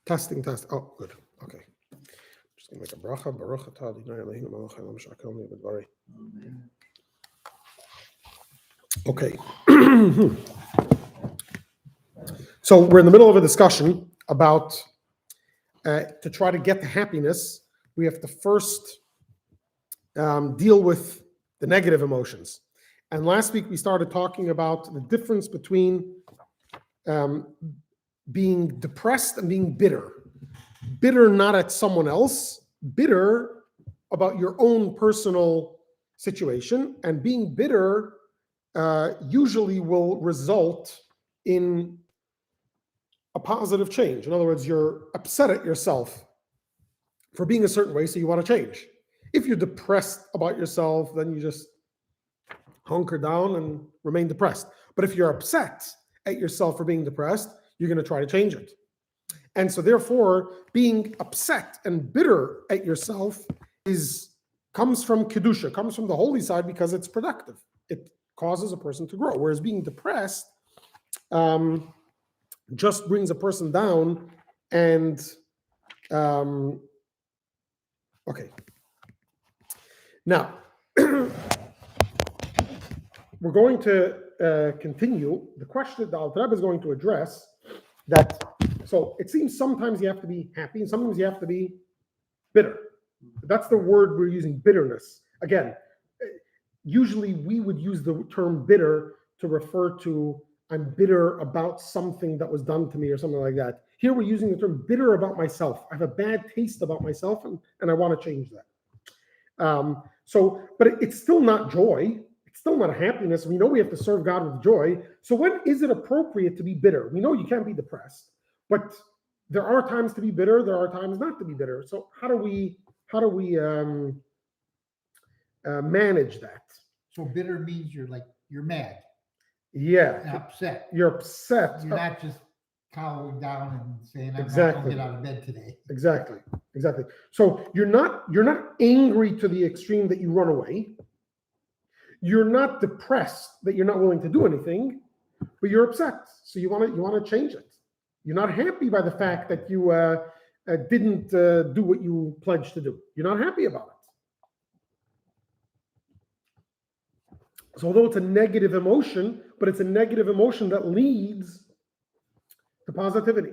Testing, test. Oh, good. Okay. Just gonna make a bracha. Baruch atah Adonai Eloheinu melech haolam she'akelni b'dvarei. Okay. So we're in the middle of a discussion about to try to get to happiness, we have to first deal with the negative emotions. And last week we started talking about the difference between being depressed and being bitter. Bitter not at someone else, bitter about your own personal situation, and being bitter usually will result in a positive change. In other words, you're upset at yourself for being a certain way, so you want to change. If you're depressed about yourself, then you just hunker down and remain depressed. But if you're upset at yourself for being depressed, you're going to try to change it. And so therefore, being upset and bitter at yourself comes from Kedusha, comes from the holy side because it's productive. It causes a person to grow. Whereas being depressed just brings a person down and okay. Now, we're going to continue. The question that the Alter Rebbe is going to address that, so it seems sometimes you have to be happy and sometimes you have to be bitter. That's the word we're using, bitterness. Again, usually we would use the term bitter to refer to I'm bitter about something that was done to me or something like that. Here we're using the term bitter about myself. I have a bad taste about myself and I want to change that. But it's still not joy. It's still not happiness. We know we have to serve God with joy. So when is it appropriate to be bitter? We know you can't be depressed, but there are times to be bitter. There are times not to be bitter. So how do we manage that? So bitter means you're mad. Yeah. And upset. You're upset. You're not just cowering down and saying, I'm not going to get out of bed today. Exactly. So you're not angry to the extreme that you run away. You're not depressed that you're not willing to do anything, but you're upset. So you want to change it. You're not happy by the fact that you didn't do what you pledged to do. You're not happy about it. So although it's a negative emotion, but it's a negative emotion that leads to positivity.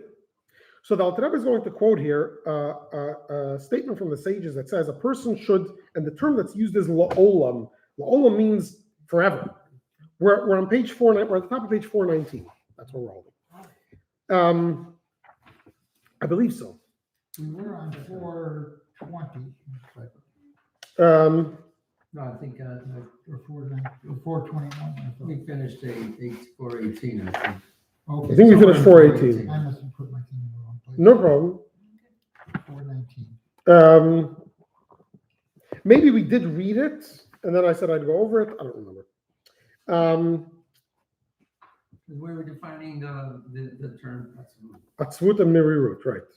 So the Alter Rebbe is going to quote here a statement from the sages that says a person should, and the term that's used is la'olam. La'olam means forever. We're on page 4. We're at the top of page 419. That's where we're holding. I believe so. We were on 420. No, I think Or 421. we finished 418, I think. Okay. I think we finished 418. I must have put my thing in the wrong place. No problem. 419. Maybe we did read it, and then I said I'd go over it. I don't remember. We were defining the term Atzvut and Merirut, right.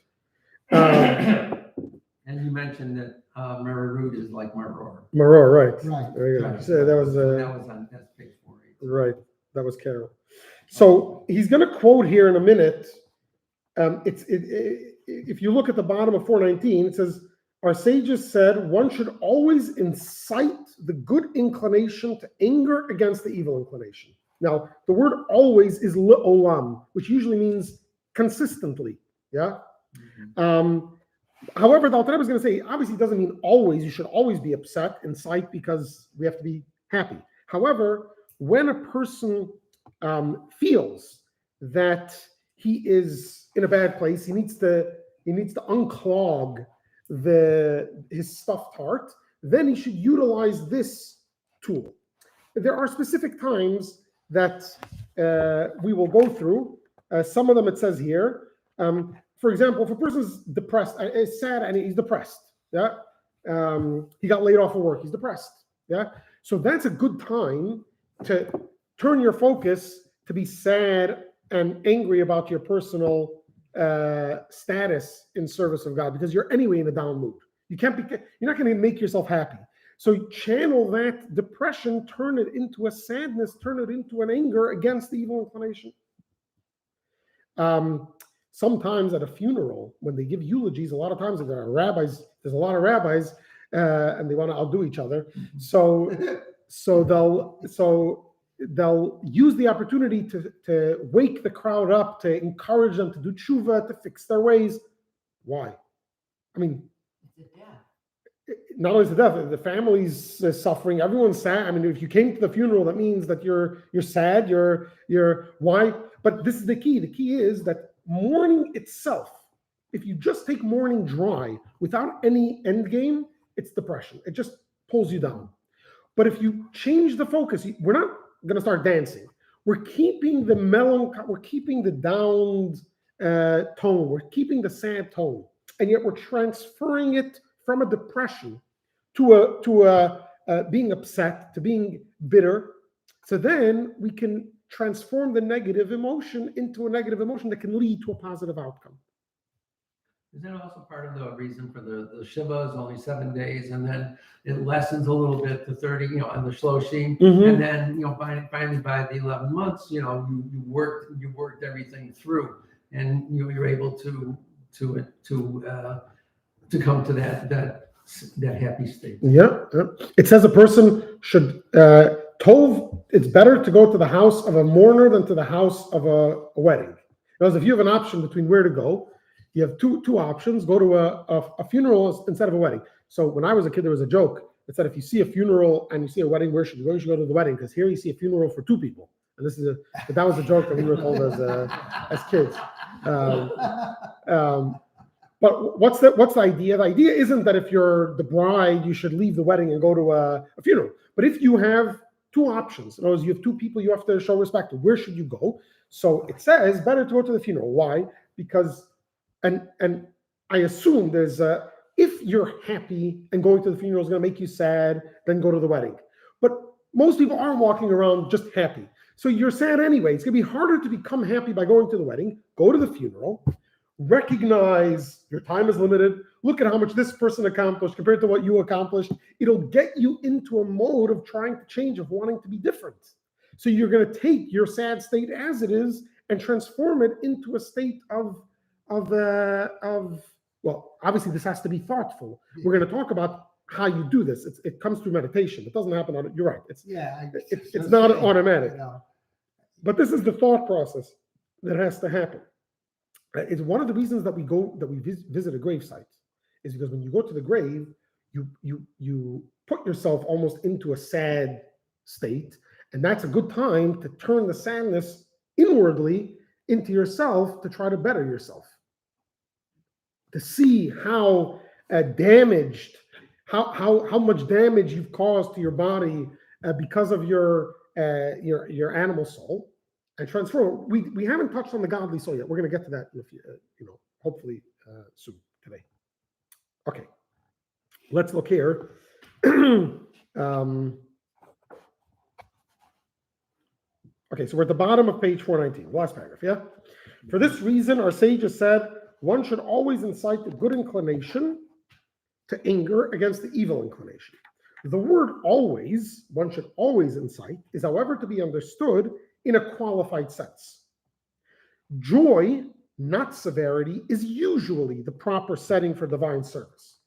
and you mentioned that Merirut is like Maror. Maror, right. Right. There you go. Right. So that was on that's page 418. right. That was Carol. So he's going to quote here in a minute. If you look at the bottom of 419, it says, our sages said one should always incite the good inclination to anger against the evil inclination. Now, the word always is le'olam, which usually means consistently. Yeah. Mm-hmm. However, the Alter Rebbe is going to say, obviously, it doesn't mean always. You should always be upset, incite, because we have to be happy. However, when a person feels that he is in a bad place, he needs to unclog his stuffed heart, then he should utilize this tool. There are specific times that we will go through. Some of them it says here. For example, if a person's depressed, is sad and he's depressed, yeah, he got laid off of work, he's depressed, yeah. So that's a good time to turn your focus to be sad and angry about your personal status in service of God, because you're anyway in a down mood. You're not going to make yourself happy. So channel that depression, turn it into a sadness, turn it into an anger against the evil inclination. sometimes at a funeral, when they give eulogies, a lot of times there are rabbis, there's a lot of rabbis, and they want to outdo each other. So they'll use the opportunity to wake the crowd up, to encourage them to do tshuva, to fix their ways. Why? I mean, not only is the death, the family's suffering, everyone's sad. I mean, if you came to the funeral, that means that you're sad, you're why? But this is the key. The key is that mourning itself, if you just take mourning dry without any end game, it's depression. It just pulls you down. But if you change the focus, we're not going to start dancing. We're keeping the we're keeping the downed tone, we're keeping the sad tone, and yet we're transferring it from a depression to being upset, to being bitter. So then we can transform the negative emotion into a negative emotion that can lead to a positive outcome. Is that also part of the reason for the Shiva is only 7 days, and then it lessens a little bit to 30, on the Shloshim, and then, finally by the 11 months, you worked everything through, and you're able to come to that happy state. Yeah. It says a person should tov. It's better to go to the house of a mourner than to the house of a wedding. Because if you have an option between where to go, you have two options. Go to a funeral instead of a wedding. So when I was a kid, there was a joke that said if you see a funeral and you see a wedding, where should you go? You should go to the wedding, because here you see a funeral for 2 people. And but that was a joke that we were told as kids. But what's the idea? The idea isn't that if you're the bride, you should leave the wedding and go to a funeral. But if you have 2 options, in other words, you have 2 people you have to show respect to, where should you go? So it says better to go to the funeral. Why? Because, and I assume there's if you're happy and going to the funeral is going to make you sad, then go to the wedding. But most people aren't walking around just happy. So you're sad anyway. It's going to be harder to become happy by going to the wedding. Go to the funeral. Recognize your time is limited. Look at how much this person accomplished compared to what you accomplished. It'll get you into a mode of trying to change, of wanting to be different. So you're going to take your sad state as it is and transform it into a state of well, obviously this has to be thoughtful. We're going to talk about how you do this. It comes through meditation. It doesn't happen on it. You're right. It's not automatic. But this is the thought process that has to happen. It's one of the reasons that we visit a grave site, is because when you go to the grave, you put yourself almost into a sad state, and that's a good time to turn the sadness inwardly into yourself to try to better yourself, to see how damaged, how much damage you've caused to your body because of your animal soul. And transform. We haven't touched on the godly soul yet. We're going to get to that in a few, hopefully soon today. Okay, let's look here. Okay, so we're at the bottom of page 419, last paragraph. Yeah. For this reason, our sages said one should always incite the good inclination to anger against the evil inclination. The word "always," one should always incite, is, however, to be understood in a qualified sense. Joy, not severity, is usually the proper setting for divine service.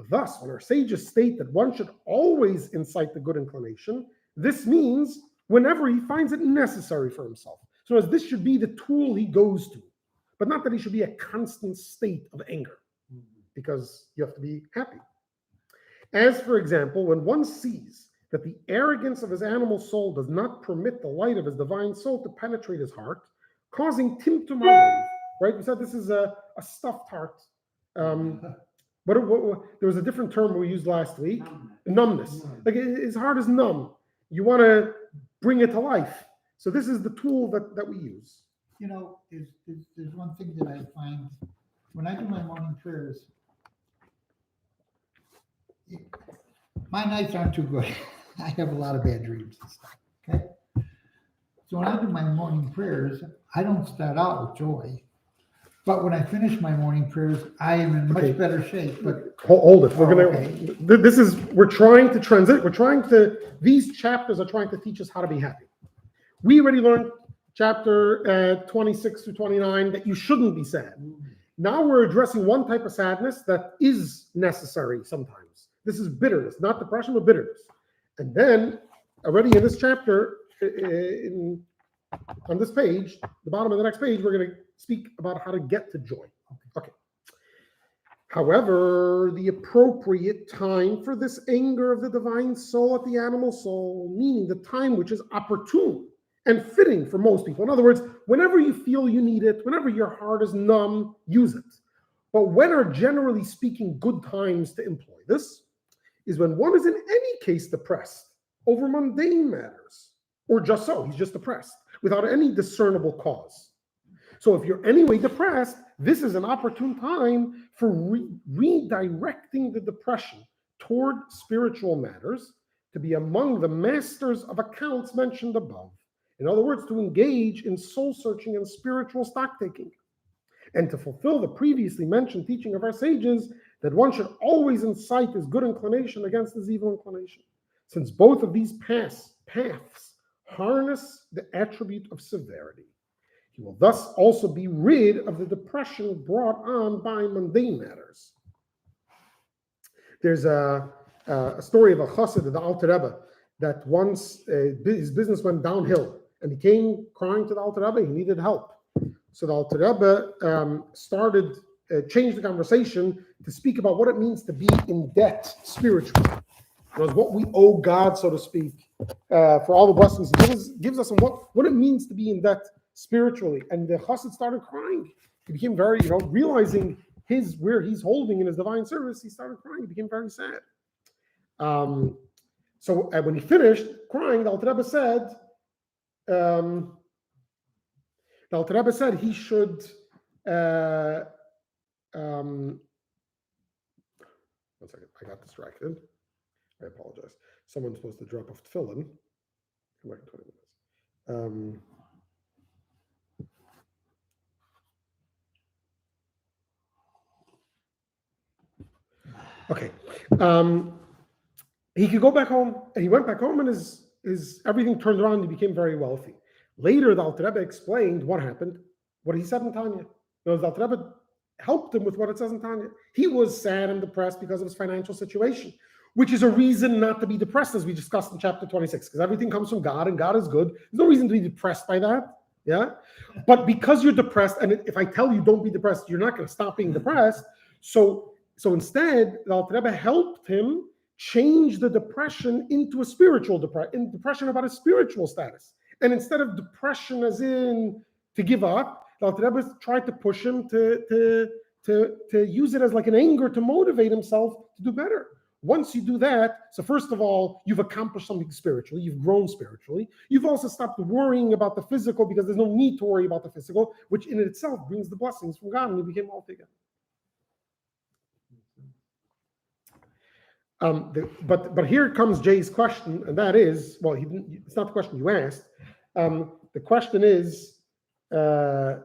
Thus, when our sages state that one should always incite the good inclination, this means whenever he finds it necessary for himself. So as this should be the tool he goes to, but not that he should be a constant state of anger, because you have to be happy. As, for example, when one sees that the arrogance of his animal soul does not permit the light of his divine soul to penetrate his heart, causing timtum halev, right? We said this is a stuffed heart. But there was a different term we used last week. Numbness. Like his heart is numb. You want to bring it to life. So this is the tool that we use. There's one thing that I find when I do my morning prayers. My nights aren't too good. I have a lot of bad dreams and stuff. Okay. So when I do my morning prayers, I don't start out with joy. But when I finish my morning prayers, I am in much better shape. But hold it. We're trying to transit. These chapters are trying to teach us how to be happy. We already learned chapter 26 to 29, that you shouldn't be sad. Now we're addressing one type of sadness that is necessary sometimes. This is bitterness, not depression, but bitterness. And then, already in this chapter, on this page, the bottom of the next page, we're going to speak about how to get to joy. Okay. However, the appropriate time for this anger of the divine soul at the animal soul, meaning the time which is opportune and fitting for most people. In other words, whenever you feel you need it, whenever your heart is numb, use it. But when are, generally speaking, good times to employ this is when one is in any case depressed over mundane matters, or just so, he's just depressed, without any discernible cause. So if you're anyway depressed, this is an opportune time for redirecting the depression toward spiritual matters, to be among the masters of accounts mentioned above. In other words, to engage in soul searching and spiritual stock taking, and to fulfill the previously mentioned teaching of our sages that one should always incite his good inclination against his evil inclination, since both of these paths harness the attribute of severity. He will thus also be rid of the depression brought on by mundane matters. There's a story of a chassid of the Alter Rebbe that once his business went downhill, and he came crying to the Alter Rebbe. He needed help. So the Alter Rebbe changed the conversation to speak about what it means to be in debt spiritually. It was what we owe God, so to speak, for all the blessings He gives us, and what it means to be in debt spiritually. And the chassid started crying. He became very, realizing where he's holding in his divine service, he started crying. He became very sad. So when he finished crying, the Alter Rebbe said, he should. One second, I got distracted. I apologize. Someone's supposed to drop off tefillin. Come back in 20 minutes. Okay. He could go back home, and he went back home, and his everything turned around. And he became very wealthy. Later, the Alter Rebbe explained what happened, what he said in Tanya. The Alter Rebbe helped him with what it says in Tanya. He was sad and depressed because of his financial situation, which is a reason not to be depressed, as we discussed in chapter 26, because everything comes from God, and God is good. There's no reason to be depressed by that. Yeah. But because you're depressed, and if I tell you don't be depressed, you're not going to stop being depressed. So instead, the Alter Rebbe helped him change the depression into a spiritual depression about his spiritual status. And instead of depression as in to give up, the Alter Rebbe tried to push him to use it as like an anger to motivate himself to do better. Once you do that, so first of all, you've accomplished something spiritually, you've grown spiritually. You've also stopped worrying about the physical, because there's no need to worry about the physical, which in itself brings the blessings from God, and you became all together. But here comes Jay's question, and that is, well, it's not the question you asked. The question is, how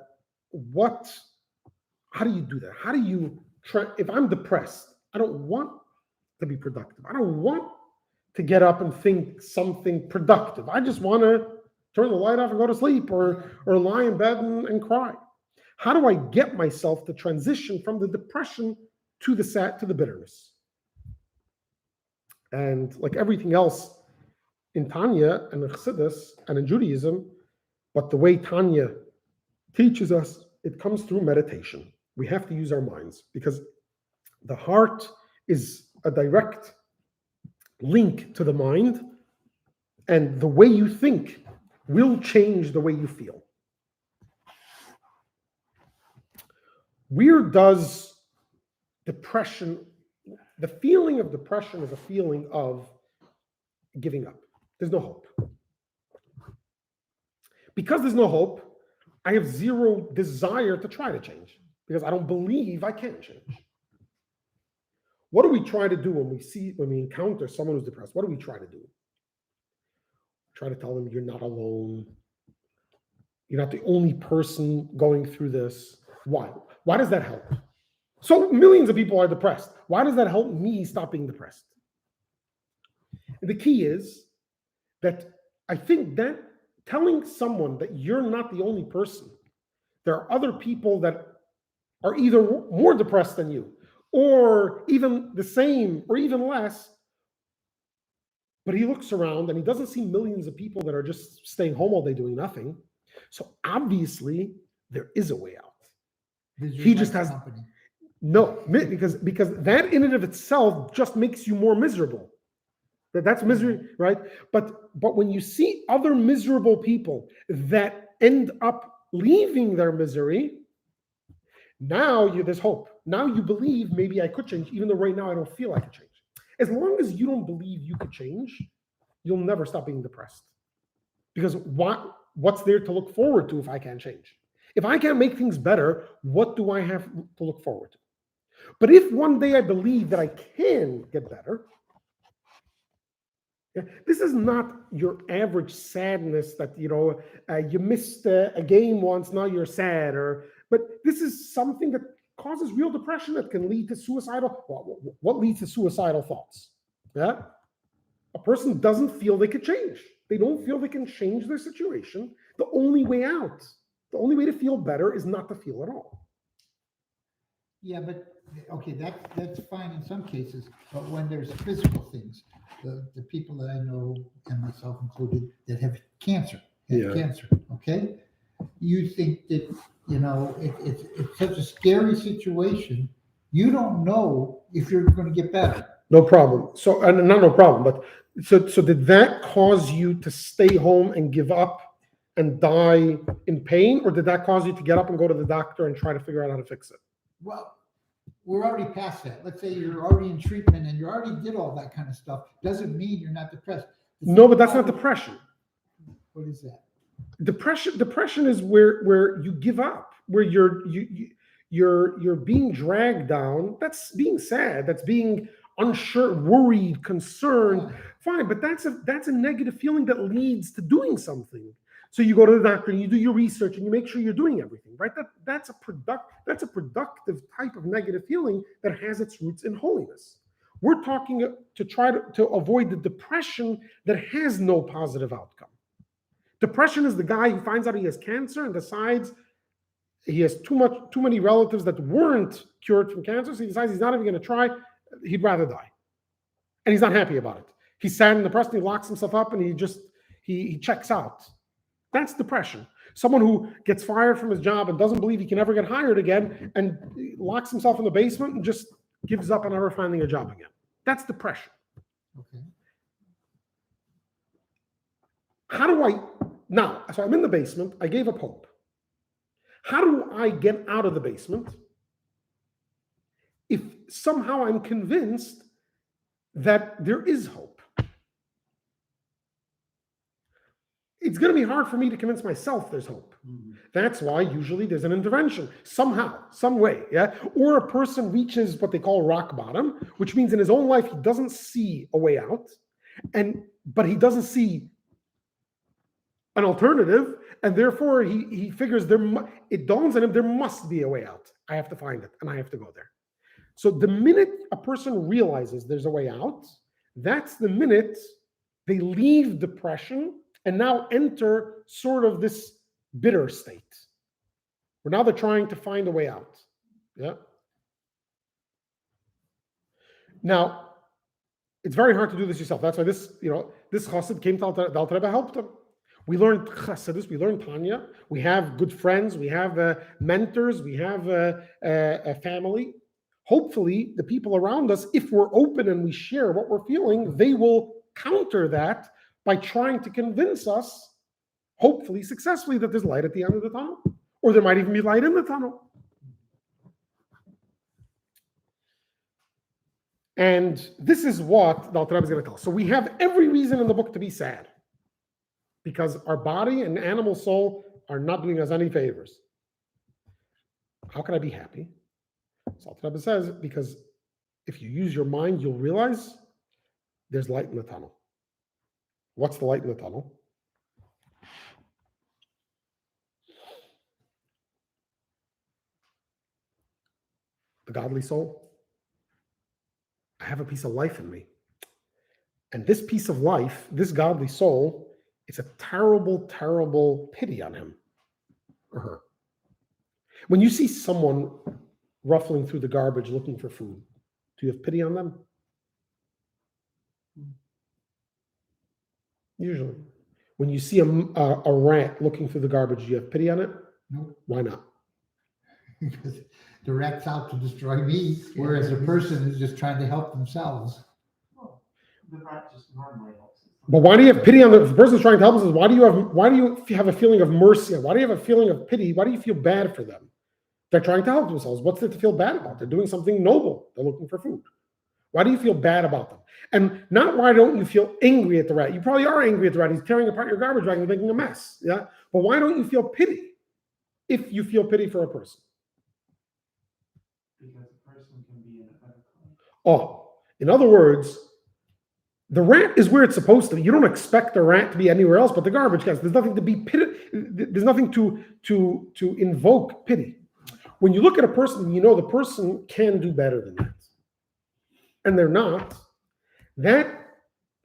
do you do that? How do you try? If I'm depressed, I don't want to be productive. I don't want to get up and think something productive. I just want to turn the light off and go to sleep, or lie in bed and cry. How do I get myself to transition from the depression to the bitterness? And like everything else in Tanya and in Chassidus and in Judaism, but the way Tanya teaches us, it comes through meditation. We have to use our minds, because the heart is a direct link to the mind, and the way you think will change the way you feel. Where does depression, the feeling of depression is a feeling of giving up. There's no hope. Because there's no hope, I have zero desire to try to change, because I don't believe I can change. What do we try to do when we encounter someone who's depressed? What do we try to do? Try to tell them you're not alone. You're not the only person going through this. Why? Why does that help? So millions of people are depressed. Why does that help me stop being depressed? And the key is that I think that telling someone that you're not the only person. There are other people that are either more depressed than you, or even the same, or even less. But he looks around and he doesn't see millions of people that are just staying home all day doing nothing. So obviously, there is a way out. He just has company. no, because that in and of itself just makes you more miserable. That's misery, right? But when you see other miserable people that end up leaving their misery, now there's hope. Now you believe maybe I could change, even though right now I don't feel I could change. As long as you don't believe you could change, you'll never stop being depressed. Because what's there to look forward to if I can't change? If I can't make things better, what do I have to look forward to? But if one day I believe that I can get better, this is not your average sadness that, you missed a game once, now you're sad, but this is something that causes real depression that can lead to what leads to suicidal thoughts? Yeah. A person doesn't feel they could change. They don't feel they can change their situation. The only way out, the only way to feel better is not to feel at all. Yeah, but okay, that's fine in some cases, but when there's physical things, the people that I know, and myself included, that have cancer, okay? You think that, it's such a scary situation, you don't know if you're going to get better. No problem. So, and not no problem, but so did that cause you to stay home and give up and die in pain, or did that cause you to get up and go to the doctor and try to figure out how to fix it? Well, we're already past that. Let's say you're already in treatment and you already did all that kind of stuff. Doesn't mean you're not depressed. No, but that's not depression. What is that? Depression is where you give up, where you're being dragged down. That's being sad. That's being unsure, worried, concerned. Fine, but that's a negative feeling that leads to doing something. So you go to the doctor and you do your research and you make sure you're doing everything, right? That's a productive type of negative feeling that has its roots in holiness. We're talking to try to avoid the depression that has no positive outcome. Depression is the guy who finds out he has cancer and decides he has too many relatives that weren't cured from cancer, so he decides he's not even going to try. He'd rather die, and he's not happy about it. He's sad and depressed. And he locks himself up and he checks out. That's depression. Someone who gets fired from his job and doesn't believe he can ever get hired again and locks himself in the basement and just gives up on ever finding a job again. That's depression. Okay. So I'm in the basement. I gave up hope. How do I get out of the basement if somehow I'm convinced that there is hope? It's going to be hard for me to convince myself there's hope. Mm-hmm. That's why usually there's an intervention somehow, some way, yeah? Or a person reaches what they call rock bottom, which means in his own life he doesn't see a way out, but he doesn't see an alternative, and therefore he figures it dawns on him there must be a way out. I have to find it, and I have to go there. So the minute a person realizes there's a way out, that's the minute they leave depression and now enter sort of this bitter state, where now they're trying to find a way out. Yeah. Now, it's very hard to do this yourself. That's why this chassid came to the Alter Rebbe, helped him. We learned chassidus, we learned Tanya. We have good friends, we have mentors, we have a family. Hopefully, the people around us, if we're open and we share what we're feeling, they will counter that by trying to convince us, hopefully successfully, that there's light at the end of the tunnel, or there might even be light in the tunnel. And this is what the Alter Rebbe is going to tell us. So we have every reason in the book to be sad, because our body and animal soul are not doing us any favors. How can I be happy? So Alter Rebbe says, because if you use your mind, you'll realize there's light in the tunnel. What's the light in the tunnel? The godly soul. I have a piece of life in me. And this piece of life, this godly soul, It's a terrible, terrible pity on him or her. When you see someone ruffling through the garbage looking for food, do you have pity on them? Usually. When you see a rat looking through the garbage, do you have pity on it? No. Why not? Because the rat's out to destroy me, whereas the person is just trying to help themselves. Well, the rat just normally helps. But why do you have pity on the person trying to help us? Why do you have a feeling of mercy? Why do you have a feeling of pity? Why do you feel bad for them? They're trying to help themselves. What's there to feel bad about? They're doing something noble. They're looking for food. Why do you feel bad about them? And not why don't you feel angry at the rat? You probably are angry at the rat. He's tearing apart your garbage bag and making a mess. Yeah. But why don't you feel pity if you feel pity for a person? Because a person can be in a better place. Oh, in other words, the rat is where it's supposed to be. You don't expect the rat to be anywhere else but the garbage can. There's nothing to be pity. There's nothing to invoke pity. When you look at a person, you know the person can do better than that. And they're not. That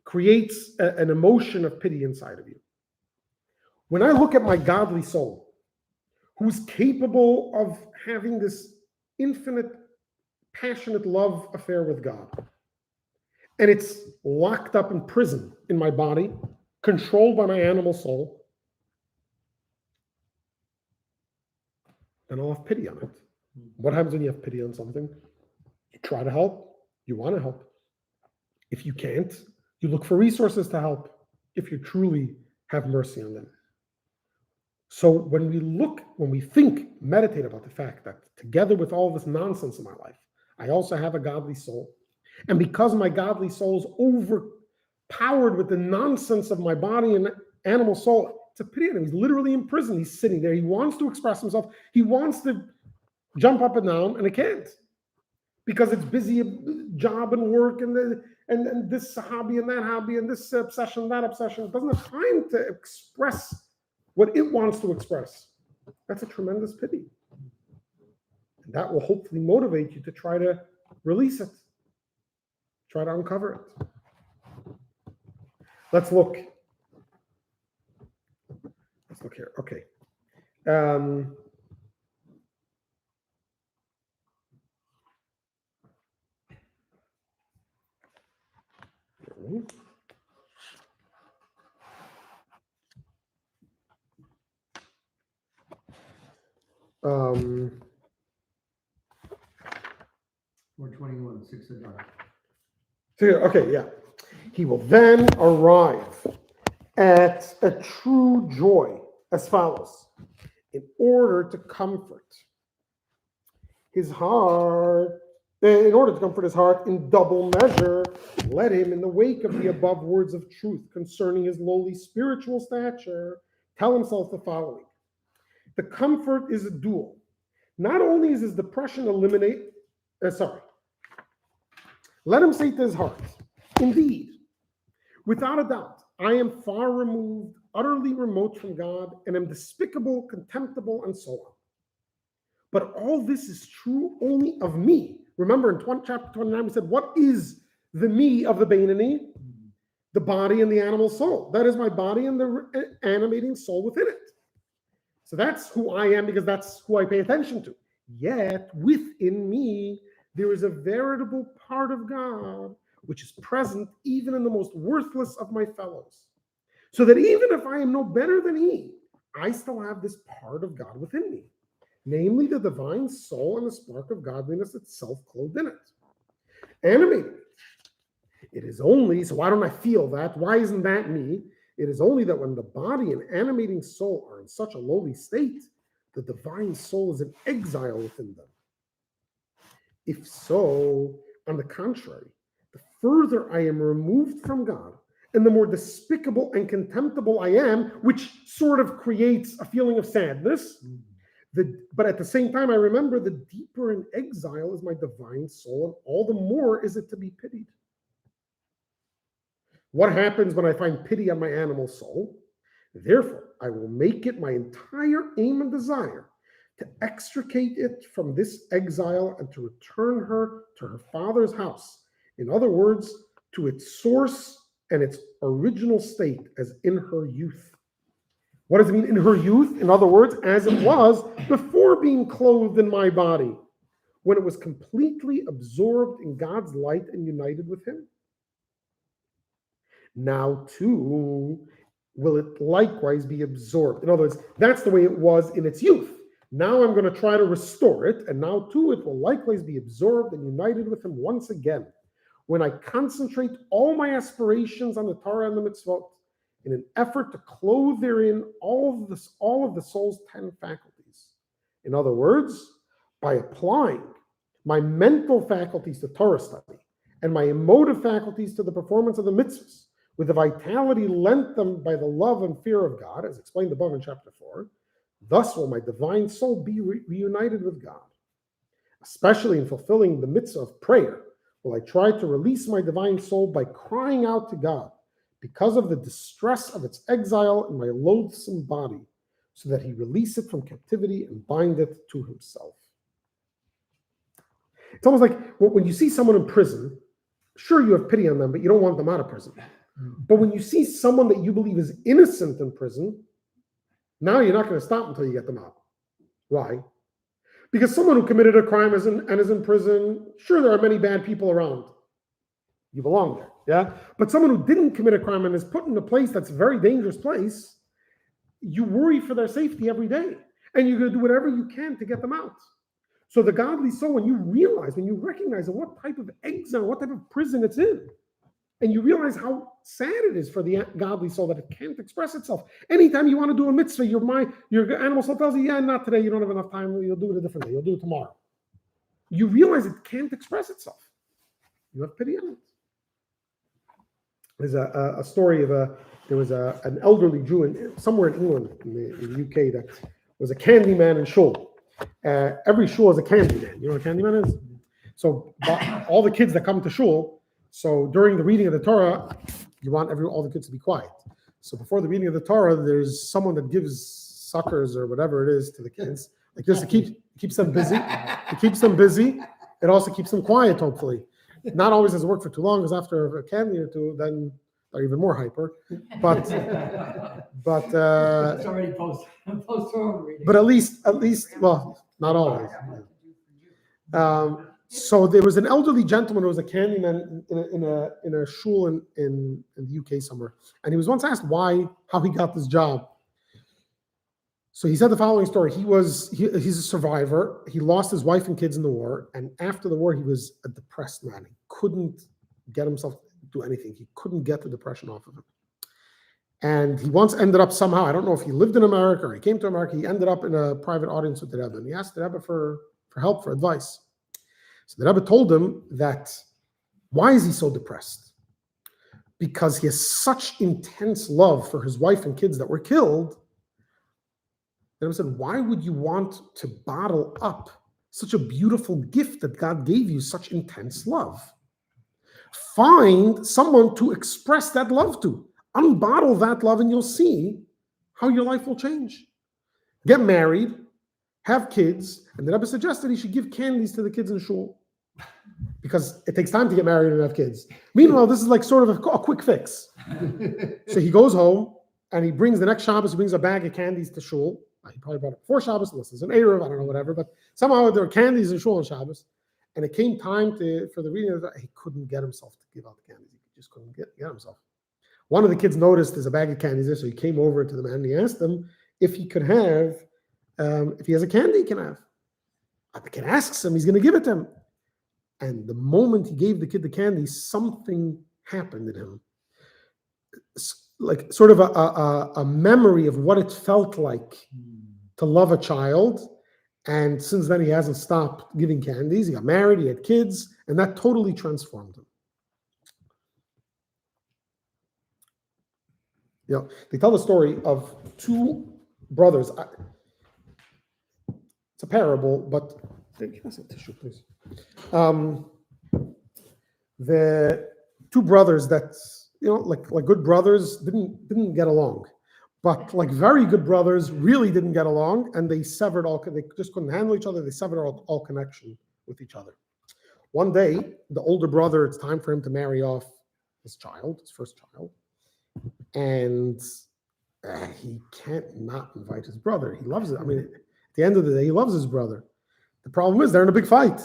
creates an emotion of pity inside of you. When I look at my godly soul, who's capable of having this infinite, passionate love affair with God, and it's locked up in prison in my body, controlled by my animal soul, then I'll have pity on it. What happens when you have pity on something? You try to help. You want to help. If you can't, you look for resources to help if you truly have mercy on them. So when we think, meditate about the fact that together with all this nonsense in my life, I also have a godly soul. And because my godly soul is overpowered with the nonsense of my body and animal soul, it's a pity on him. He's literally in prison. He's sitting there. He wants to express himself. He wants to jump up and down, and he can't. Because it's busy job and work and this hobby and that hobby and this obsession, that obsession. It doesn't have time to express what it wants to express. That's a tremendous pity. And that will hopefully motivate you to try to release it. Try to uncover it. Let's look. Let's look here. Okay. Um, 421, 6 of dark. okay, yeah. He will then arrive at a true joy as follows. In order to comfort his heart, in order to comfort his heart in double measure, let him, in the wake of the above words of truth concerning his lowly spiritual stature, tell himself the following. The comfort is a dual. Not only is his depression let him say to his heart, indeed, without a doubt, I am far removed, utterly remote from God, and am despicable, contemptible, and so on. But all this is true only of me. Remember in chapter 29, we said, what is the me of the Beinoni? The body and the animal soul. That is my body and the animating soul within it. So that's who I am because that's who I pay attention to. Yet within me, there is a veritable part of God which is present even in the most worthless of my fellows. So that even if I am no better than he, I still have this part of God within me, namely the divine soul and the spark of godliness itself clothed in it. Animated. It is only, so why don't I feel that? Why isn't that me? It is only that when the body and animating soul are in such a lowly state, the divine soul is in exile within them. If so, on the contrary, the further I am removed from God, and the more despicable and contemptible I am, which sort of creates a feeling of sadness, but at the same time, I remember the deeper in exile is my divine soul, and all the more is it to be pitied. What happens when I find pity on my animal soul? Therefore, I will make it my entire aim and desire to extricate it from this exile and to return her to her father's house. In other words, to its source and its original state as in her youth. What does it mean in her youth? In other words, as it was before being clothed in my body, when it was completely absorbed in God's light and united with him. Now too will it likewise be absorbed. In other words, that's the way it was in its youth. Now I'm going to try to restore it, and now too it will likewise be absorbed and united with him once again, when I concentrate all my aspirations on the Torah and the mitzvot in an effort to clothe therein all of the soul's 10 faculties. In other words, by applying my mental faculties to Torah study and my emotive faculties to the performance of the mitzvahs, with the vitality lent them by the love and fear of God, as explained above in chapter 4, thus will my divine soul be reunited with God. Especially in fulfilling the mitzvah of prayer, will I try to release my divine soul by crying out to God because of the distress of its exile in my loathsome body, so that he release it from captivity and bind it to himself. It's almost like when you see someone in prison, sure, you have pity on them, but you don't want them out of prison. But when you see someone that you believe is innocent in prison, now you're not going to stop until you get them out. Why? Because someone who committed a crime is in prison, sure, there are many bad people around. You belong there, yeah? But someone who didn't commit a crime and is put in a place that's a very dangerous place, you worry for their safety every day. And you're going to do whatever you can to get them out. So the godly soul, when you recognize what type of exile, what type of prison it's in, and you realize how sad it is for the godly soul that it can't express itself. Anytime you want to do a mitzvah, your animal soul tells you, yeah, not today, you don't have enough time, you'll do it a different day, you'll do it tomorrow. You realize it can't express itself. You have pity on it. There's a story of there was an elderly Jew somewhere in England, in the UK, that was a candy man in shul. Every shul is a candy man. You know what a candy man is? So all the kids that come to shul, so during the reading of the Torah, you want all the kids to be quiet. So before the reading of the Torah, there's someone that gives suckers or whatever it is to the kids, like this, to keeps them busy. It keeps them busy. It also keeps them quiet, hopefully. Not always does it work for too long, because after a candy or two, then they're even more hyper. But It's already post reading. But at least, well, not always. So there was an elderly gentleman who was a candyman in a shul in the UK somewhere, and he was once asked how he got this job. So he said the following story. He's a survivor. He lost his wife and kids in the war, and after the war, he was a depressed man. He couldn't get himself to do anything. He couldn't get the depression off of him. And he once ended up somehow, I don't know if he lived in America or he came to America, he ended up in a private audience with the Rebbe, and he asked the Rebbe for help, for advice. So the Rebbe told him that, why is he so depressed? Because he has such intense love for his wife and kids that were killed. The Rebbe said, why would you want to bottle up such a beautiful gift that God gave you, such intense love? Find someone to express that love to. Unbottle that love and you'll see how your life will change. Get married, have kids, and the Rebbe suggested he should give candies to the kids in shul, because it takes time to get married and have kids. Meanwhile, this is like sort of a quick fix. So he goes home and he brings the next Shabbos, he brings a bag of candies to shul. He probably brought it 4 Shabbos, unless it's an Erev, I don't know, whatever, but somehow there were candies in shul on Shabbos. And it came time for the reading of the, he couldn't get himself to give out the candies. He just couldn't get himself. One of the kids noticed there's a bag of candies there, so he came over to the man and he asked him if he could have, if he has a candy he can have. The kid asks him, he's going to give it to him. And the moment he gave the kid the candy, something happened in him. Like sort of a memory of what it felt like to love a child. And since then, he hasn't stopped giving candies. He got married, he had kids, and that totally transformed him. You know, they tell the story of 2 brothers. It's a parable, but give us a tissue, please. The 2 brothers that, like good brothers didn't get along, but like very good brothers really didn't get along, and they severed they just couldn't handle each other. They severed all connection with each other. One day, the older brother, it's time for him to marry off his child, his first child, and he can't not invite his brother. He loves it. I mean, at the end of the day, he loves his brother. The problem is they're in a big fight.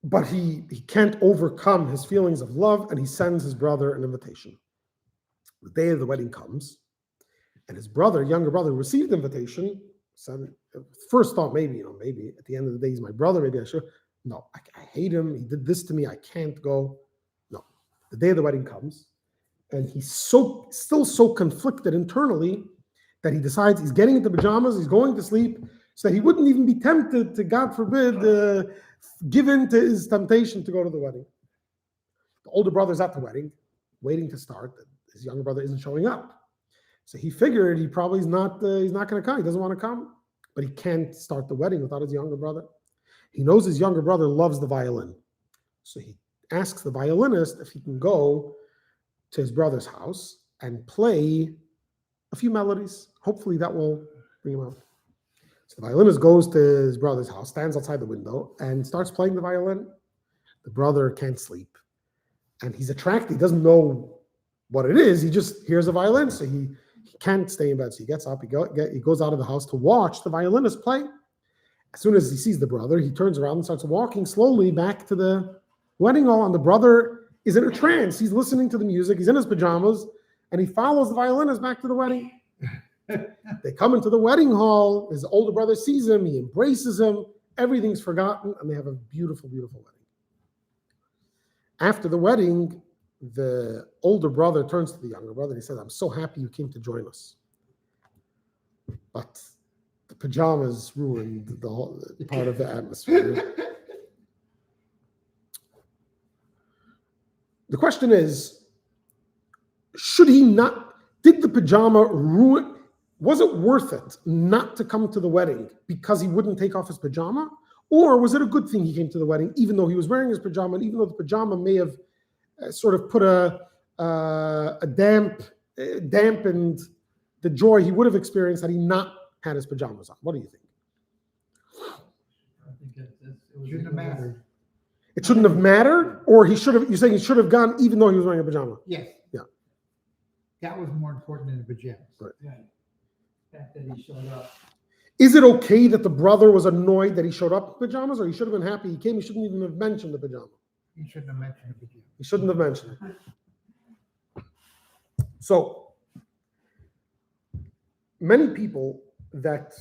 But he can't overcome his feelings of love, and he sends his brother an invitation. The day of the wedding comes, and his brother, younger brother, received the invitation. Said, first thought, maybe at the end of the day, he's my brother. Maybe I should. No, I hate him. He did this to me. I can't go. No. The day of the wedding comes, and he's still so conflicted internally that he decides he's getting into pajamas, he's going to sleep, so he wouldn't even be tempted to, God forbid, give in to his temptation to go to the wedding. The older brother's at the wedding, waiting to start. His younger brother isn't showing up. So he figured he probably is not he's not going to come. He doesn't want to come, but he can't start the wedding without his younger brother. He knows his younger brother loves the violin. So he asks the violinist if he can go to his brother's house and play a few melodies. Hopefully that will bring him out. So the violinist goes to his brother's house, stands outside the window, and starts playing the violin. The brother can't sleep. And he's attracted. He doesn't know what it is. He just hears a violin, so he can't stay in bed. So he gets up, he goes out of the house to watch the violinist play. As soon as he sees the brother, he turns around and starts walking slowly back to the wedding hall, and the brother is in a trance. He's listening to the music. He's in his pajamas, and he follows the violinist back to the wedding. They come into the wedding hall. His older brother sees him. He embraces him. Everything's forgotten, and they have a beautiful, beautiful wedding. After the wedding, the older brother turns to the younger brother. He says, "I'm so happy you came to join us. But the pajamas ruined the whole part of the atmosphere." The question is, did the pajama ruin, was it worth it not to come to the wedding because he wouldn't take off his pajama? Or was it a good thing he came to the wedding, even though he was wearing his pajama, and even though the pajama may have sort of put dampened the joy he would have experienced had he not had his pajamas on? What do you think? I think it Shouldn't have mattered. It shouldn't have mattered, or you're saying he should have gone even though he was wearing a pajama? Yes. Yeah. That was more important than the pajamas. Right. The fact that he showed up. Is it okay that the brother was annoyed that he showed up in pajamas, or he should have been happy he came? He shouldn't even have mentioned the pajama. You shouldn't have mentioned the pajamas. He shouldn't have mentioned it. So, many people that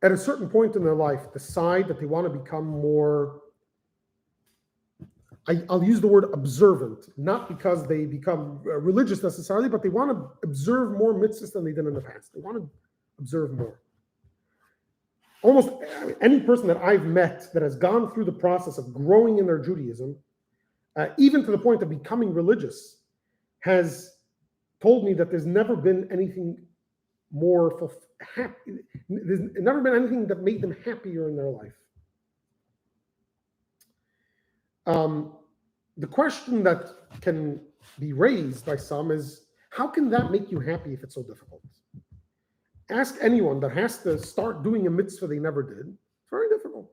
at a certain point in their life decide that they want to become more, I'll use the word observant, not because they become religious necessarily, but they want to observe more mitzvahs than they did in the past. They want to observe more. Almost any person that I've met that has gone through the process of growing in their Judaism, even to the point of becoming religious, has told me that there's never been anything more happy. There's never been anything that made them happier in their life. The question that can be raised by some is, how can that make you happy if it's so difficult? Ask anyone that has to start doing a mitzvah they never did. It's very difficult.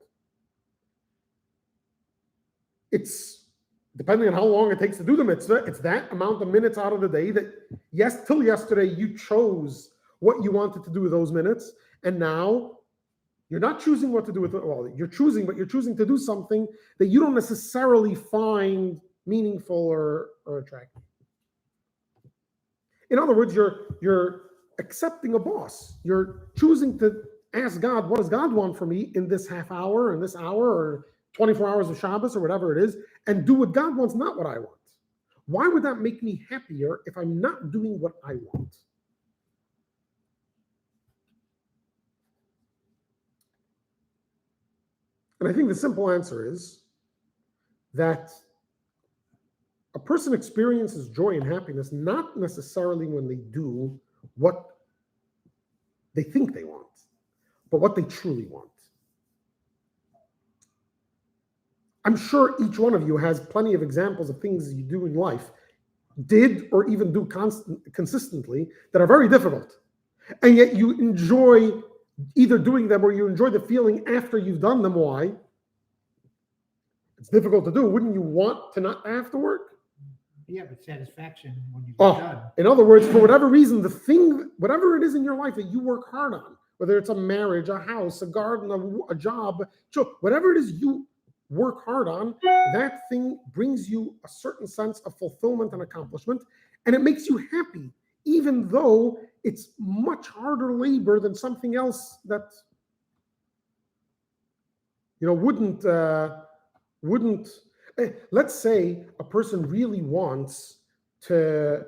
It's depending on how long it takes to do the mitzvah, it's that amount of minutes out of the day that, yes, till yesterday you chose what you wanted to do with those minutes, and now you're not choosing what to do with it. Well, you're choosing, but you're choosing to do something that you don't necessarily find meaningful or attractive. In other words, you're accepting a boss. You're choosing to ask God, what does God want from me in this half hour, in this hour, or 24 hours of Shabbos, or whatever it is, and do what God wants, not what I want. Why would that make me happier if I'm not doing what I want? And I think the simple answer is that a person experiences joy and happiness not necessarily when they do what they think they want, but what they truly want. I'm sure each one of you has plenty of examples of things you do in life, did or even do consistently, that are very difficult. And yet you enjoy either doing them or you enjoy the feeling after you've done them. Why? It's difficult to do. Wouldn't you want to not have to work? Yeah, but satisfaction when you get Oh, done. in other words, for whatever reason, the thing, whatever it is in your life that you work hard on, whether it's a marriage, a house, a garden, a job, whatever it is you work hard on, that thing brings you a certain sense of fulfillment and accomplishment, and it makes you happy, even though it's much harder labor than something else that, wouldn't. Let's say a person really wants to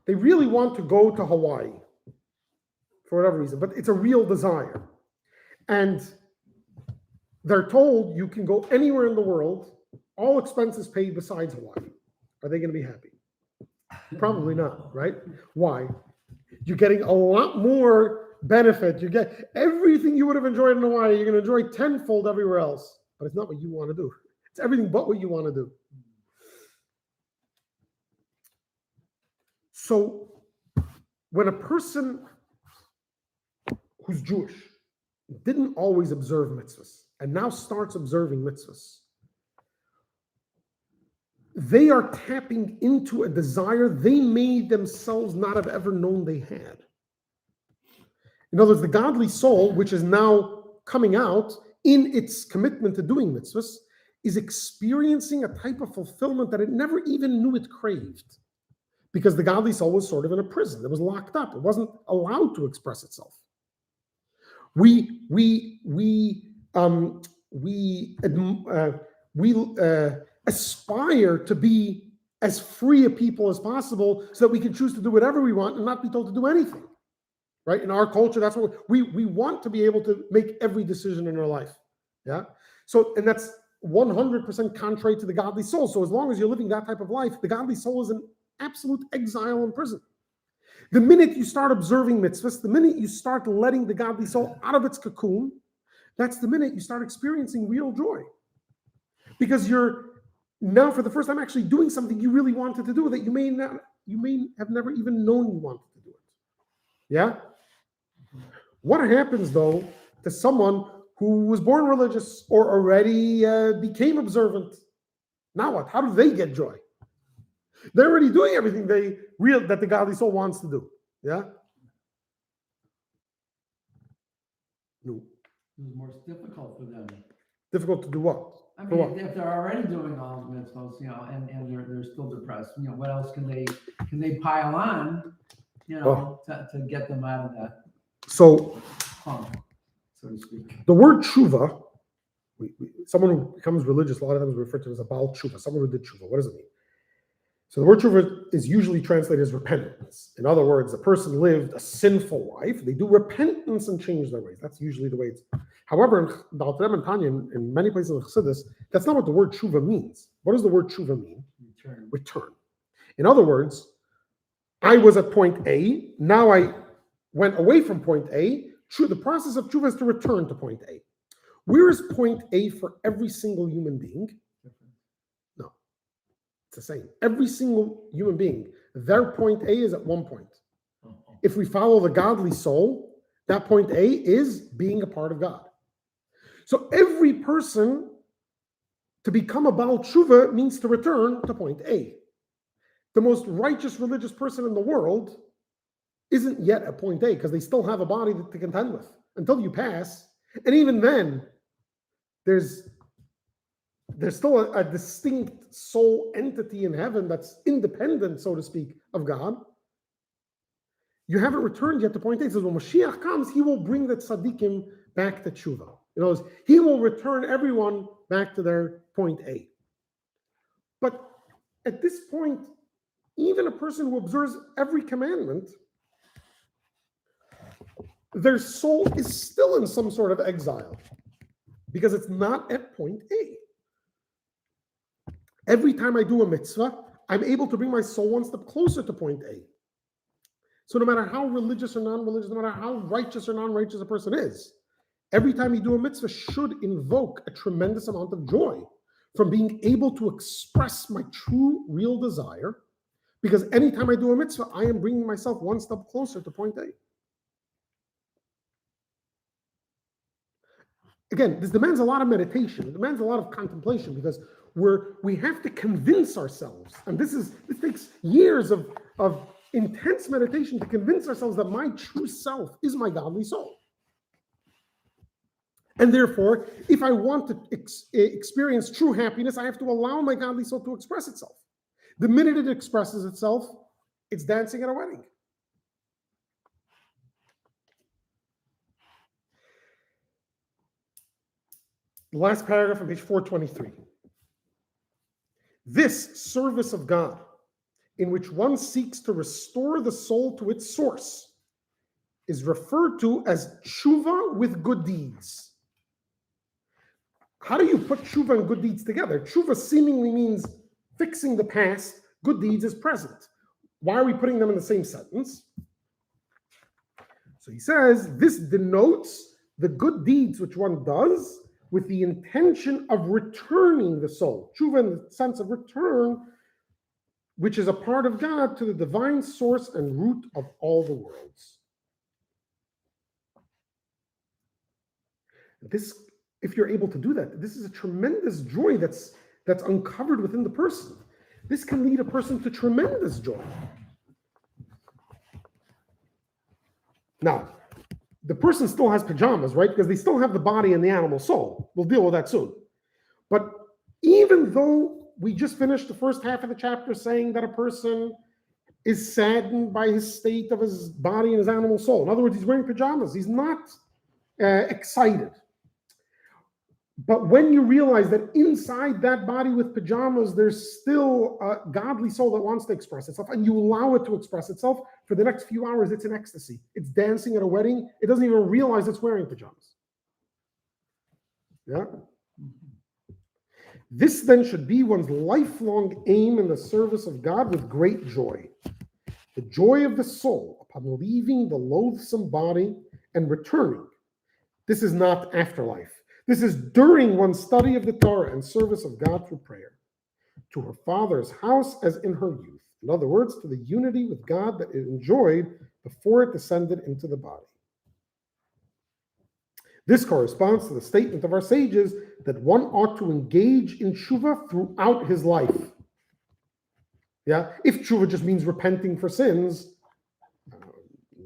they really want to go to Hawaii for whatever reason, but it's a real desire. And they're told you can go anywhere in the world, all expenses paid besides Hawaii. Are they going to be happy? Probably not, right? Why? You're getting a lot more benefit. You get everything you would have enjoyed in Hawaii, you're going to enjoy tenfold everywhere else. But it's not what you want to do. It's everything but what you want to do. So when a person who's Jewish didn't always observe mitzvahs and now starts observing mitzvahs, they are tapping into a desire they may themselves not have ever known they had. In other words, the godly soul, which is now coming out in its commitment to doing mitzvahs, is experiencing a type of fulfillment that it never even knew it craved. Because the godly soul was sort of in a prison. It was locked up. It wasn't allowed to express itself. We aspire to be as free a people as possible so that we can choose to do whatever we want and not be told to do anything. Right? In our culture, that's what we want to be able to make every decision in our life. Yeah. So, and that's 100% contrary to the godly soul. So as long as you're living that type of life, the godly soul is in absolute exile in prison. The minute you start observing mitzvahs, the minute you start letting the godly soul out of its cocoon, that's the minute you start experiencing real joy. Because you're now for the first time actually doing something you really wanted to do that you may have never even known you wanted to do it. Yeah? What happens though to someone who was born religious or already became observant? Now what? How do they get joy? They're already doing everything that the godly soul wants to do. Yeah? No. It's more difficult for them. Difficult to do what? I For mean, what? if they're already doing all the mitzvahs, and they're still depressed, what else can they pile on, to get them out of that So, funk, so to speak. the word tshuva, someone who becomes religious, a lot of times referred to as a Baal tshuva, someone who did tshuva. What does it mean? So the word tshuva is usually translated as repentance. In other words, a person lived a sinful life. They do repentance and change their ways. That's usually the way it's. However, in Alter and Tanya, in many places in Chassidus, that's not what the word tshuva means. What does the word tshuva mean? Return. In other words, I was at point A. Now I went away from point A. The process of tshuva is to return to point A. Where is point A for every single human being? No. It's the same. Every single human being, their point A is at one point. If we follow the godly soul, that point A is being a part of God. So every person to become a Baal Tshuva means to return to point A. The most righteous religious person in the world isn't yet at point A because they still have a body to contend with until you pass. And even then, there's still a distinct soul entity in heaven that's independent, so to speak, of God. You haven't returned yet to point A. It says when Mashiach comes, he will bring the tzaddikim back to tshuva. In other words, he will return everyone back to their point A. But at this point, even a person who observes every commandment, their soul is still in some sort of exile because it's not at point A. Every time I do a mitzvah, I'm able to bring my soul one step closer to point A. So no matter how religious or non-religious, no matter how righteous or non-righteous a person is, every time you do a mitzvah should invoke a tremendous amount of joy from being able to express my true, real desire, Because anytime I do a mitzvah, I am bringing myself one step closer to point A. Again, this demands a lot of meditation. It demands a lot of contemplation because we have to convince ourselves, and this takes years of intense meditation to convince ourselves that my true self is my godly soul. And therefore, if I want to experience true happiness, I have to allow my godly soul to express itself. The minute it expresses itself, it's dancing at a wedding. The last paragraph on page 423. This service of God, in which one seeks to restore the soul to its source, is referred to as tshuva with good deeds. How do you put tshuva and good deeds together? Tshuva seemingly means fixing the past. Good deeds is present. Why are we putting them in the same sentence? So he says, this denotes the good deeds which one does with the intention of returning the soul. Tshuva in the sense of return, which is a part of God, to the divine source and root of all the worlds. This, if you're able to do that, this is a tremendous joy that's uncovered within the person. This can lead a person to tremendous joy. Now, the person still has pajamas, right? Because they still have the body and the animal soul. We'll deal with that soon. But even though we just finished the first half of the chapter saying that a person is saddened by his state of his body and his animal soul. In other words, he's wearing pajamas. He's not excited. But when you realize that inside that body with pajamas, there's still a godly soul that wants to express itself, and you allow it to express itself, for the next few hours, it's in ecstasy. It's dancing at a wedding. It doesn't even realize it's wearing pajamas. Yeah? This then should be one's lifelong aim in the service of God with great joy. The joy of the soul upon leaving the loathsome body and returning. This is not afterlife. This is during one's study of the Torah and service of God through prayer, to her father's house as in her youth. In other words, to the unity with God that it enjoyed before it descended into the body. This corresponds to the statement of our sages that one ought to engage in tshuva throughout his life. Yeah, if tshuva just means repenting for sins,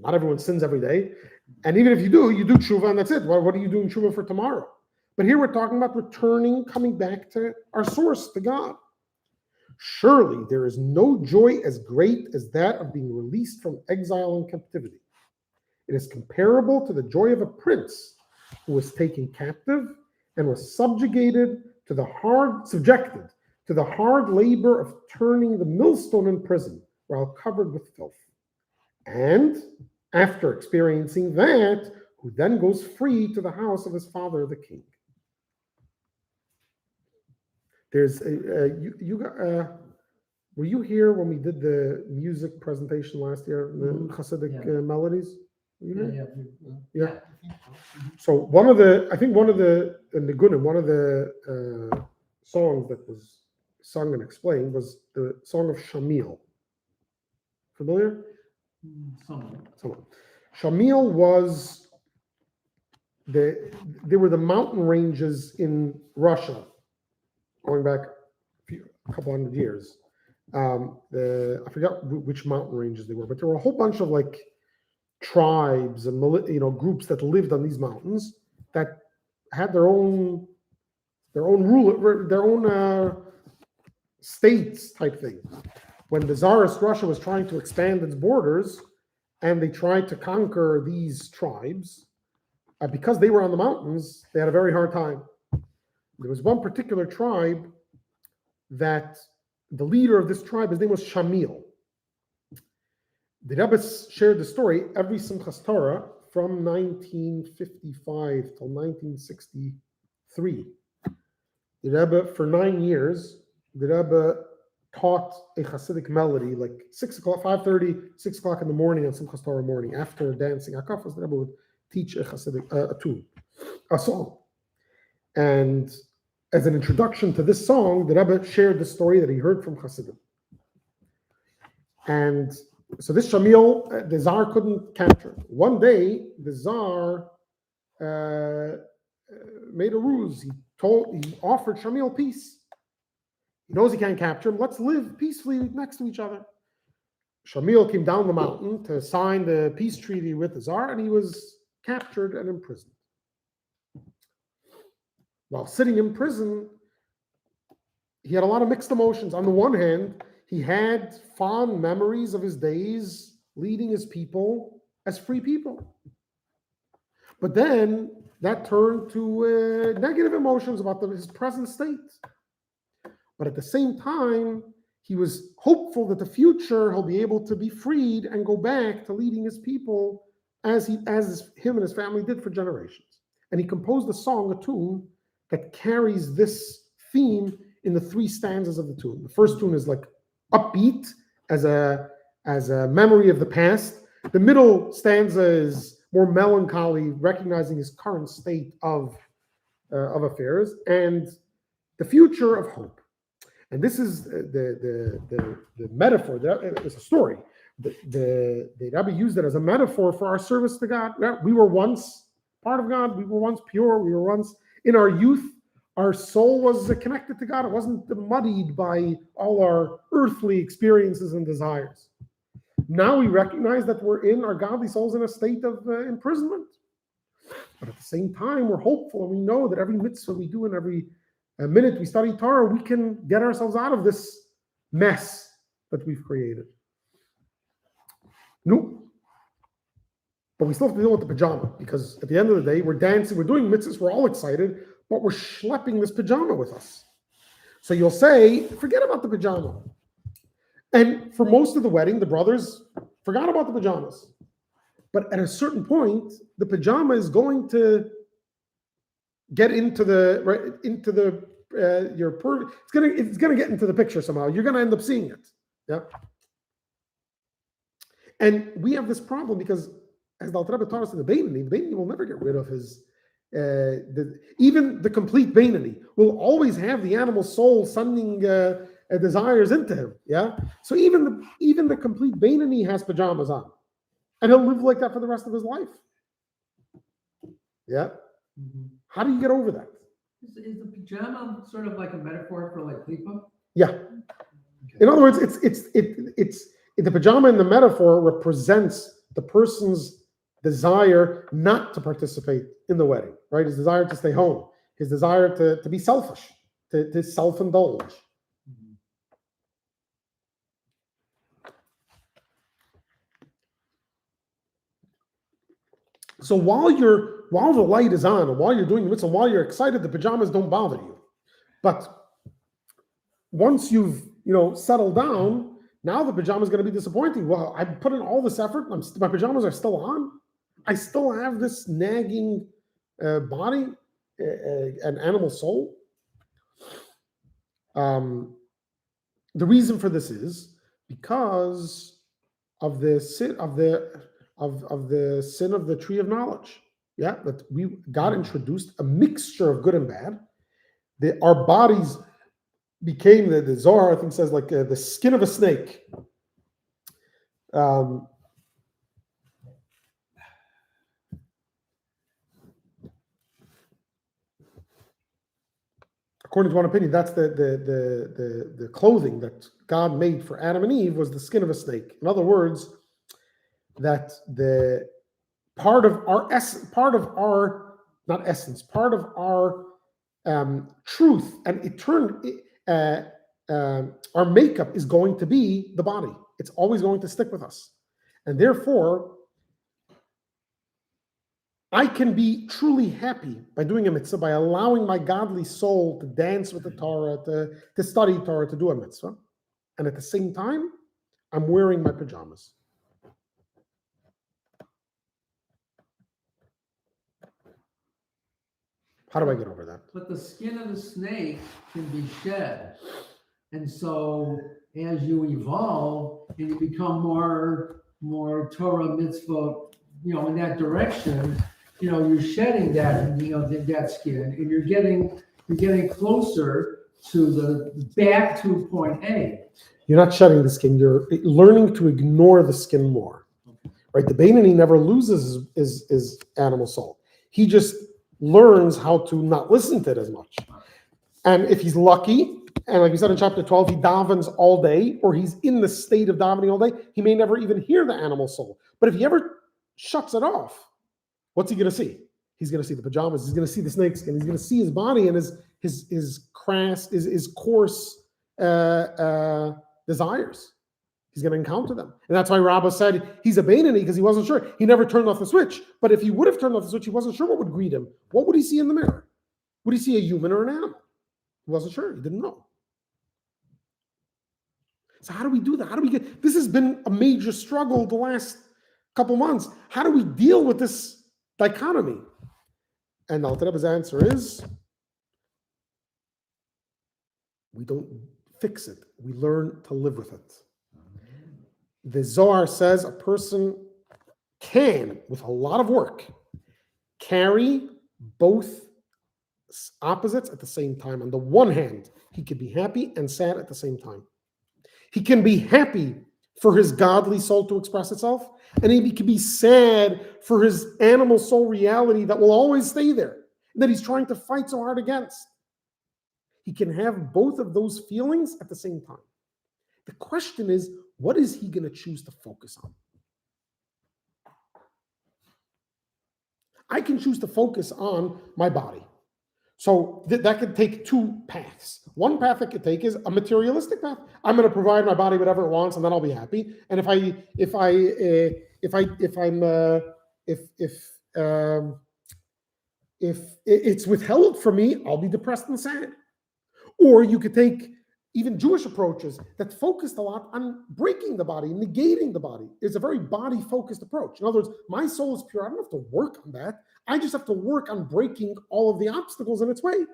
not everyone sins every day. And even if you do tshuva and that's it. What are you doing tshuva for tomorrow? But here we're talking about returning, coming back to our source, to God. Surely there is no joy as great as that of being released from exile and captivity. It is comparable to the joy of a prince who was taken captive and was subjected to the hard labor of turning the millstone in prison while covered with filth. And after experiencing that, who then goes free to the house of his father, the king. There's were you here when we did the music presentation last year, the Hasidic melodies? Yeah. So one of the songs that was sung and explained was the song of Shamil. Familiar? Someone. Shamil was they were the mountain ranges in Russia, going back a couple hundred years. I forgot which mountain ranges they were, but there were a whole bunch of like tribes and groups that lived on these mountains that had their own ruler, their own states type thing. When the Tsarist Russia was trying to expand its borders, and they tried to conquer these tribes, because they were on the mountains, they had a very hard time. There was one particular tribe that the leader of this tribe, his name was Shamil. The Rebbe shared the story every Simchas Torah from 1955 till 1963. The Rebbe, for 9 years, the Rebbe taught a Hasidic melody like 6 o'clock, 5:30, 6 o'clock in the morning on Simchas Torah morning. After dancing Akafas, the Rebbe would teach a Hasidic, a tune, a song. And as an introduction to this song, the Rebbe shared the story that he heard from Hasidim. And so this Shamil, the Tsar couldn't capture him. One day, the Tsar made a ruse. He offered Shamil peace. He knows he can't capture him. Let's live peacefully next to each other. Shamil came down the mountain to sign the peace treaty with the Tsar, and he was captured and imprisoned. While sitting in prison, he had a lot of mixed emotions. On the one hand, he had fond memories of his days leading his people as free people. But then that turned to negative emotions about his present state. But at the same time, he was hopeful that the future he'll be able to be freed and go back to leading his people as him and his family did for generations. And he composed a song, a tune, that carries this theme in the 3 stanzas of the tune. The first tune is like upbeat as a memory of the past. The middle stanza is more melancholy, recognizing his current state of affairs, and the future of hope. And this is the metaphor. It's a story. The Rebbe used it as a metaphor for our service to God. We were once part of God. We were once pure. We were once in our youth. Our soul was connected to God. It wasn't muddied by all our earthly experiences and desires. Now we recognize that our godly souls in a state of imprisonment. But at the same time, we're hopeful, and we know that every mitzvah we do and every minute we study Torah, we can get ourselves out of this mess that we've created. No. But we still have to deal with the pajama, because at the end of the day, we're dancing, we're doing mitzvahs, we're all excited, but we're schlepping this pajama with us. So you'll say, forget about the pajama. And for most of the wedding, the brothers forgot about the pajamas. But at a certain point, the pajama is going to get into it's gonna get into the picture somehow. You're gonna end up seeing it. Yeah. And we have this problem because, as the Alter Rebbe taught us in the Beinani will never get rid of his even the complete Beinani will always have the animal soul sending desires into him. Yeah. So even the complete Beinani has pajamas on, and he'll live like that for the rest of his life. Yeah. Mm-hmm. How do you get over that? Is the pajama sort of like a metaphor for like klipa? Yeah. Okay. In other words, it's the pajama in the metaphor represents the person's desire not to participate in the wedding, right? His desire to stay home, his desire to be selfish, to self-indulge. Mm-hmm. So while the light is on, and while you're doing the mitzvah, while you're excited, the pajamas don't bother you. But once you've settled down, now the pajama is going to be disappointing. Well, I put in all this effort. My pajamas are still on. I still have this nagging body, an animal soul. The reason for this is because of the sin of the sin of the tree of knowledge. Yeah, that God introduced a mixture of good and bad. Our bodies became the Zohar, I think, says like the skin of a snake. According to one opinion, that's the clothing that God made for Adam and Eve was the skin of a snake. In other words, that the part of our truth and our makeup is going to be the body. It's always going to stick with us, and therefore I can be truly happy by doing a mitzvah, by allowing my godly soul to dance with the Torah, to study Torah, to do a mitzvah. And at the same time, I'm wearing my pajamas. How do I get over that? But the skin of the snake can be shed. And so as you evolve and you become more Torah mitzvah, in that direction, you're shedding that skin, and you're getting closer to the back to point A. You're not shedding the skin. You're learning to ignore the skin more. Right? The Beinoni never loses his animal soul. He just learns how to not listen to it as much. And if he's lucky, and like we said in chapter 12, he davens all day, or he's in the state of davening all day, he may never even hear the animal soul. But if he ever shuts it off, what's he going to see? He's going to see the pajamas. He's going to see the snakeskin. He's going to see his body and his crass, his coarse desires. He's going to encounter them. And that's why Rabbah said he's a Beinoni because he wasn't sure. He never turned off the switch. But if he would have turned off the switch, he wasn't sure what would greet him. What would he see in the mirror? Would he see a human or an animal? He wasn't sure. He didn't know. So how do we do that? How do we get... This has been a major struggle the last couple months. How do we deal with this dichotomy? And Alter Rebbe's answer is, we don't fix it. We learn to live with it. The Zohar says a person can, with a lot of work, carry both opposites at the same time. On the one hand, he could be happy and sad at the same time. He can be happy for his godly soul to express itself, and he can be sad for his animal soul reality that will always stay there, that he's trying to fight so hard against. He can have both of those feelings at the same time. The question is, what is he going to choose to focus on? I can choose to focus on my body. So that could take two paths. One path I could take is a materialistic path. I'm going to provide my body whatever it wants, and then I'll be happy. And if it's withheld from me, I'll be depressed and sad. Or you could take even Jewish approaches that focused a lot on breaking the body, negating the body. It's a very body-focused approach. In other words, my soul is pure. I don't have to work on that. I just have to work on breaking all of the obstacles in its way.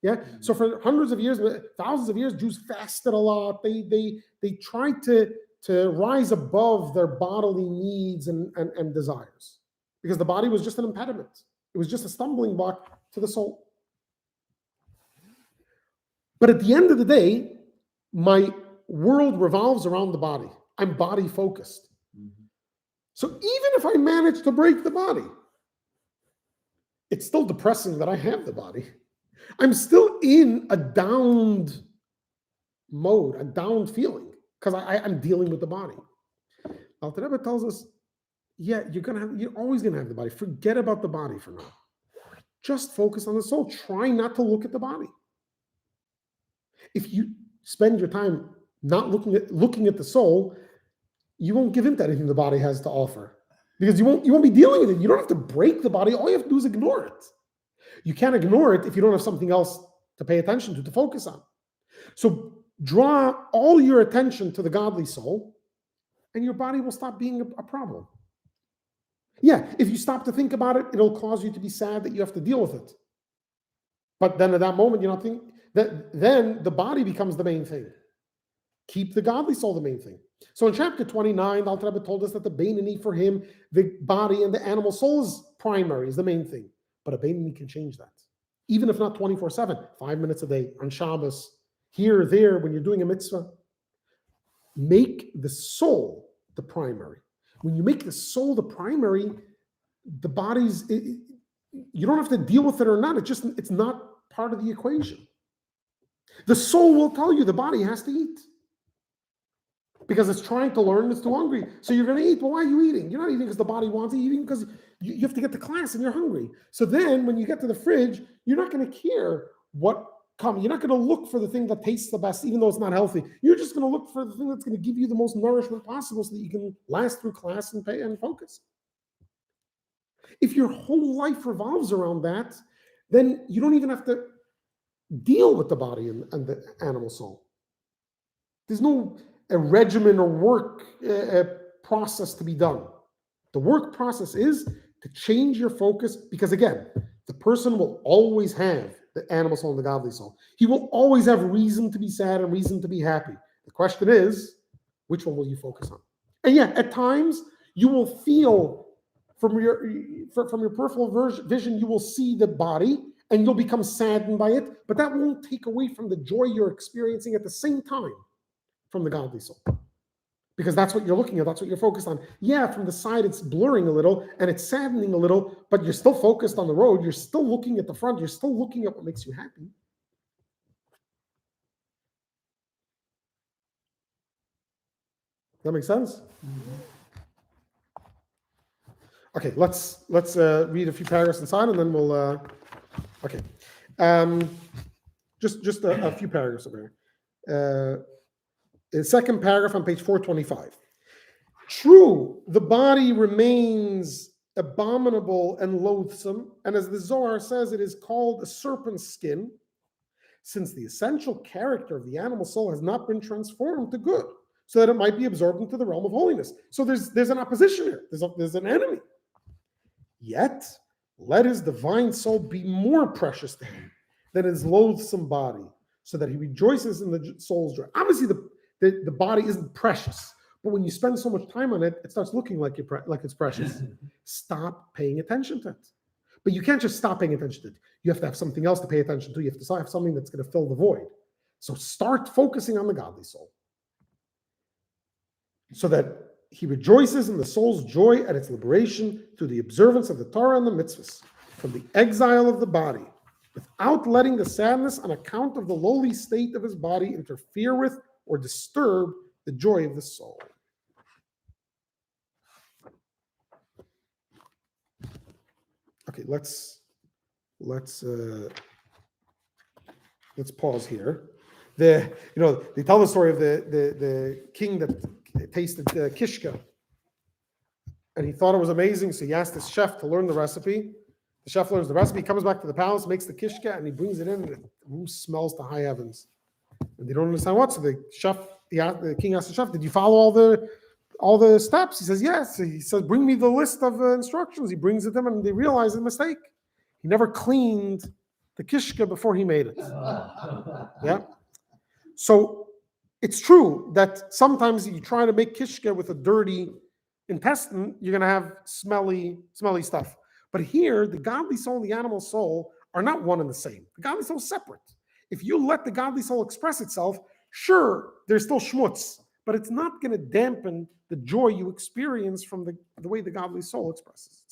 Yeah. So for hundreds of years, thousands of years, Jews fasted a lot. They tried to rise above their bodily needs and desires, because the body was just an impediment. It was just a stumbling block to the soul. But at the end of the day, my world revolves around the body. I'm body focused. So even if I manage to break the body, it's still depressing that I have the body. I'm still in a downed mode, a downed feeling, because I'm dealing with the body. Alter Rebbe tells us, yeah, you're always gonna have the body. Forget about the body for now. Just focus on the soul. Try not to look at the body. If you spend your time not looking at the soul, you won't give in to anything the body has to offer, because you won't be dealing with it. You don't have to break the body. All you have to do is ignore it. You can't ignore it if you don't have something else to pay attention to focus on. So draw all your attention to the godly soul, and your body will stop being a problem. Yeah, if you stop to think about it, it'll cause you to be sad that you have to deal with it. But then at that moment, you're not thinking that. Then the body becomes the main thing. Keep the godly soul the main thing. So in chapter 29, Alter Rebbe told us that the Beinoni, for him, the body and the animal soul is primary, is the main thing. But a Beinoni can change that, even if not 24/7, 5 minutes a day, on Shabbos, here or there, when you're doing a mitzvah. Make the soul the primary. When you make the soul the primary, the body's, you don't have to deal with it or not. It's not part of the equation. The soul will tell you the body has to eat, because it's trying to learn, it's too hungry. So you're going to eat. Well, why are you eating? You're not eating because the body wants to. You're eating because you have to get to class and you're hungry. So then when you get to the fridge, you're not going to care what comes. You're not going to look for the thing that tastes the best, even though it's not healthy. You're just going to look for the thing that's going to give you the most nourishment possible so that you can last through class and pay and focus. If your whole life revolves around that, then you don't even have to deal with the body and the animal soul. There's no a regimen or work process to be done. The work process is to change your focus, because again, the person will always have the animal soul and the godly soul. He will always have reason to be sad and reason to be happy. The question is, which one will you focus on? And yeah, at times you will feel from your peripheral vision, you will see the body, and you'll become saddened by it, but that won't take away from the joy you're experiencing at the same time from the godly soul. Because that's what you're looking at, that's what you're focused on. Yeah, from the side it's blurring a little and it's saddening a little, but you're still focused on the road, you're still looking at the front, you're still looking at what makes you happy. That makes sense? Okay, let's read a few paragraphs inside, and then we'll. Okay, just a few paragraphs over here. The second paragraph on page 425. True, the body remains abominable and loathsome, and as the Zohar says, it is called a serpent's skin, since the essential character of the animal soul has not been transformed to good, so that it might be absorbed into the realm of holiness. So there's an opposition here. There's an enemy. Yet, let his divine soul be more precious to him than his loathsome body, so that he rejoices in the soul's joy. Obviously, the body isn't precious, but when you spend so much time on it, it starts looking like it's precious. Stop paying attention to it. But you can't just stop paying attention to it. You have to have something else to pay attention to. You have to have something that's going to fill the void. So start focusing on the godly soul, so that he rejoices in the soul's joy at its liberation through the observance of the Torah and the mitzvahs, from the exile of the body, without letting the sadness on account of the lowly state of his body interfere with or disturb the joy of the soul. Okay, let's pause here. They tell the story of the king that tasted kishka, and he thought it was amazing, so he asked his chef to learn the recipe. The chef learns the recipe, comes back to the palace, makes the kishka, and he brings it in, and the room smells to high heavens. And they don't understand what. So the king asked the chef, "Did you follow all the steps?" He says, "Yes." He says, "Bring me the list of instructions." He brings it to them, and they realize the mistake. He never cleaned the kishka before he made it. Yeah. So it's true that sometimes if you try to make kishka with a dirty intestine, you're going to have smelly stuff. But here, the godly soul and the animal soul are not one and the same. The godly soul is separate. If you let the godly soul express itself, sure, there's still schmutz, but it's not going to dampen the joy you experience from the way the godly soul expresses.